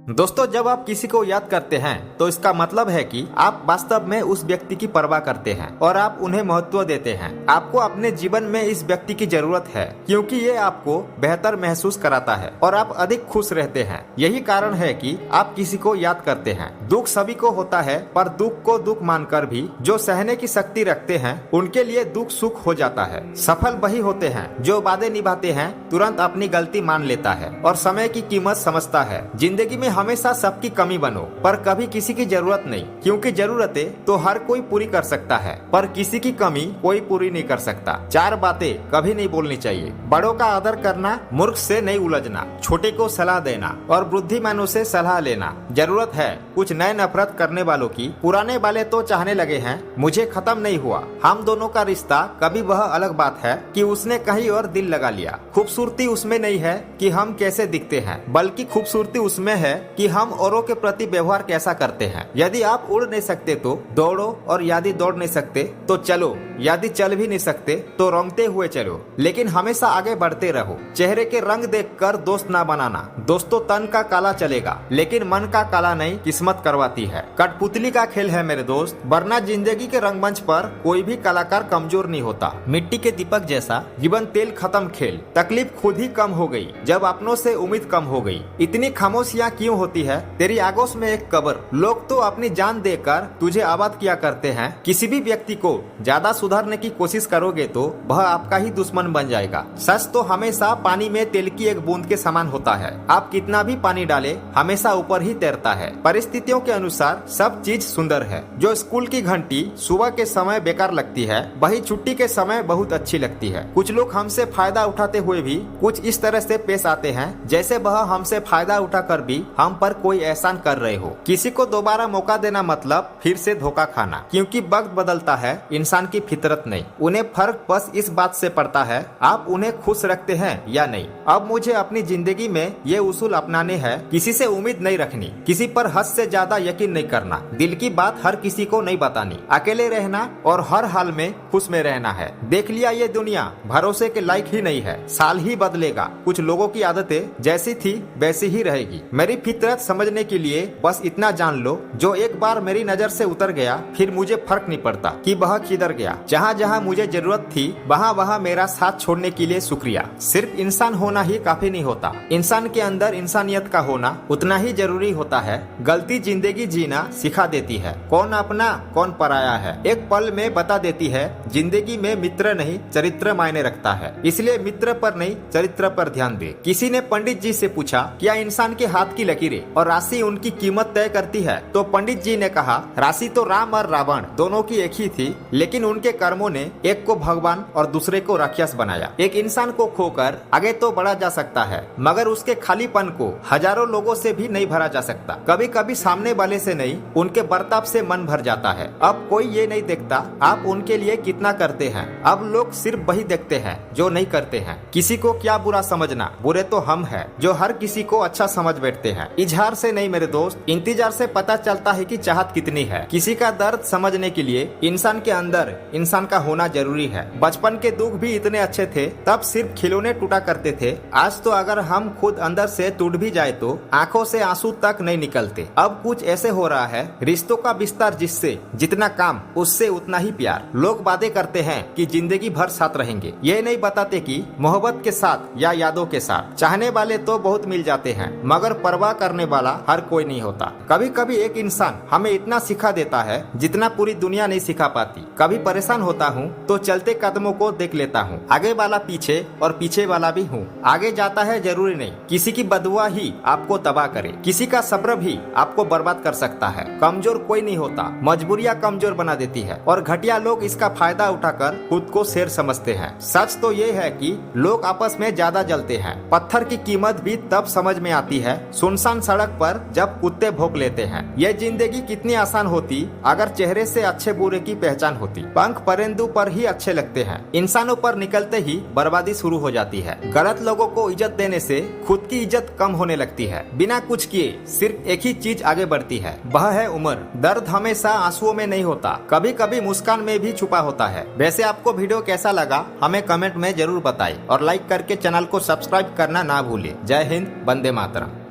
दोस्तों, जब आप किसी को याद करते हैं तो इसका मतलब है कि आप वास्तव में उस व्यक्ति की परवाह करते हैं और आप उन्हें महत्व देते हैं। आपको अपने जीवन में इस व्यक्ति की जरूरत है क्योंकि ये आपको बेहतर महसूस कराता है और आप अधिक खुश रहते हैं। यही कारण है कि आप किसी को याद करते हैं। दुख सभी को होता है, पर दुख को दुख मानकर भी जो सहने की शक्ति रखते हैं उनके लिए दुख सुख हो जाता है। सफल वही होते हैं जो वादे निभाते हैं, तुरंत अपनी गलती मान लेता है और समय की कीमत समझता है। जिंदगी में हमेशा सबकी कमी बनो, पर कभी किसी की जरूरत नहीं, क्योंकि जरूरतें तो हर कोई पूरी कर सकता है पर किसी की कमी कोई पूरी नहीं कर सकता। चार बातें कभी नहीं बोलनी चाहिए। बड़ों का आदर करना, मूर्ख से नहीं उलझना, छोटे को सलाह देना और बुद्धिमानों से सलाह लेना। जरूरत है कुछ नए नफरत करने वालों की। पुराने वाले तो चाहने लगे हैं मुझे खत्म नहीं हुआ। हम दोनों का रिश्ता कभी वह अलग बात है कि उसने कहीं और दिल लगा लिया। खूबसूरती उसमें नहीं है कि हम कैसे दिखते हैं, बल्कि खूबसूरती उसमें है कि हम औरों के प्रति व्यवहार कैसा करते हैं। यदि आप उड़ नहीं सकते तो दौड़ो, और यदि दौड़ नहीं सकते तो चलो, यदि चल भी नहीं सकते तो रौंदते हुए चलो, लेकिन हमेशा आगे बढ़ते रहो। चेहरे के रंग देखकर दोस्त ना बनाना। दोस्तों, तन का काला चलेगा लेकिन मन का काला नहीं किस्मत करवाती है। कठपुतली का खेल है मेरे दोस्त, वरना जिंदगी के रंगमंच पर कोई भी कलाकार कमजोर नहीं होता। मिट्टी के दीपक जैसा जीवन तेल खत्म खेल। तकलीफ खुद ही कम हो गई जब अपनों से उम्मीद कम हो गई। इतनी खामोशियाँ क्यों होती है? तेरी आगोश में एक कब्र। लोग तो अपनी जान देकर तुझे आबाद किया करते हैं। किसी भी व्यक्ति को ज्यादा सुधारने की कोशिश करोगे तो वह आपका ही दुश्मन बन जाएगा। सच तो हमेशा पानी में तेल की एक बूंद के समान होता है। आप कितना भी पानी डाले हमेशा ऊपर ही तैरता है। परिस्थितियों के अनुसार सब चीज सुंदर है। जो स्कूल की घंटी सुबह के समय बेकार लगती है, वही छुट्टी के समय बहुत अच्छी लगती है। कुछ लोग हमसे फायदा उठाते हुए भी कुछ इस तरह से पेश आते हैं जैसे वह हमसे फायदा उठाकर भी हम पर कोई एहसान कर रहे हो। किसी को दोबारा मौका देना मतलब फिर से धोखा खाना, क्योंकि वक्त बदलता है, इंसान की फितरत नहीं। उन्हें फर्क बस इस बात से पड़ता है आप उन्हें खुश रखते हैं या नहीं। अब मुझे अपनी जिंदगी में ये उसूल अपनाने हैं, किसी से उम्मीद नहीं रखनी, किसी पर हद से ज्यादा यकीन नहीं करना, दिल की बात हर किसी को नहीं बतानी, अकेले रहना और हर हाल में खुश में रहना है। देख लिया, ये दुनिया भरोसे के लायक ही नहीं है। साल ही बदलेगा, कुछ लोगों की आदतें जैसी थी वैसी ही रहेगी। मेरी फितरत समझने के लिए बस इतना जान लो, जो एक बार मेरी नजर से उतर गया फिर मुझे फर्क नहीं पड़ता कि वह किधर गया। जहाँ जहाँ मुझे जरूरत थी वहाँ वहाँ मेरा साथ छोड़ने के लिए शुक्रिया। सिर्फ इंसान होना ही काफी नहीं होता, इंसान के अंदर इंसानियत का होना उतना ही जरूरी होता है। गलती जिंदगी जीना सिखा देती है, कौन अपना कौन पराया है एक पल में बता देती है। जिंदगी में मित्र नहीं चरित्र मायने रखता है, इसलिए मित्र पर नहीं चरित्र पर ध्यान दे। किसी ने पंडित जी से पूछा क्या इंसान के हाथ की लकीरें और राशि उनकी कीमत तय करती है? तो पंडित जी ने कहा राशि तो राम और रावण दोनों की एक ही थी, लेकिन उनके कर्मों ने एक को भगवान और दूसरे को राक्षस बनाया। एक इंसान को खोकर आगे तो बढ़ा जा सकता है, मगर उसके खालीपन को हजारों लोगों से भी नहीं भरा जा सकता। कभी कभी सामने वाले से नहीं, उनके बर्ताव से मन भर जाता है। अब कोई ये नहीं देखता आप उनके लिए कितना करते हैं। अब लोग सिर्फ वही देखते हैं जो नहीं करते हैं। किसी को क्या बुरा समझना, बुरे तो हम हैं जो हर किसी को अच्छा समझ बैठते हैं। इजहार से नहीं मेरे दोस्त, इंतजार से पता चलता है कि चाहत कितनी है। किसी का दर्द समझने के लिए इंसान के अंदर इंसान का होना जरूरी है। बचपन के दुख भी इतने अच्छे थे, तब सिर्फ खिलौने टूटा करते थे। आज तो अगर हम खुद अंदर से टूट भी जाए तो आंखों से आंसू तक नहीं निकलते। अब कुछ ऐसे हो रहा है, रिश्तों का विस्तार जिससे जितना काम उससे उतना ही प्यार। लोग वादे करते हैं कि जिंदगी भर साथ रहेंगे, ये नहीं बताते कि मोहब्बत के साथ या यादों के साथ। चाहने वाले तो बहुत मिल जाते हैं, मगर परवाह करने वाला हर कोई नहीं होता। कभी कभी एक इंसान हमें इतना सिखा देता है जितना पूरी दुनिया नहीं सिखा पाती। कभी परेशान होता हूँ तो चलते कदमों को देख लेता हूँ, आगे वाला पीछे और पीछे वाला भी हूँ। आगे जाता है जरूरी नहीं किसी की बदुआ ही आपको तबाह करे, किसी का सब्र भी आपको बर्बाद कर सकता है। कमजोर कोई नहीं होता, मजबूरियाँ कमजोर बना देती है और घटिया लोग इसका फायदा उठाकर खुद को शेर समझते हैं। सच तो ये है कि लोग आपस में ज्यादा जलते हैं। पत्थर की कीमत भी तब समझ में आती है सुनसान सड़क पर जब कुत्ते भौंक लेते हैं। ये जिंदगी कितनी आसान होती अगर चेहरे से अच्छे बुरे की पहचान होती। पंख परिंदों पर ही अच्छे लगते हैं, इंसानों पर निकलते ही बर्बादी शुरू हो जाती है। गलत लोगों को इज्जत देने से खुद की इज्जत कम होने लगती है। बिना कुछ किए सिर्फ एक ही चीज आगे बढ़ती है, वह है उम्र। दर्द हमेशा आंसुओं में नहीं होता, कभी कभी मुस्कान में भी छुपा होता है। वैसे आपको वीडियो कैसा लगा हमें कमेंट में जरूर बताएं और लाइक करके चैनल को सब्सक्राइब करना ना भूलें। जय हिंद, वंदे मातरम।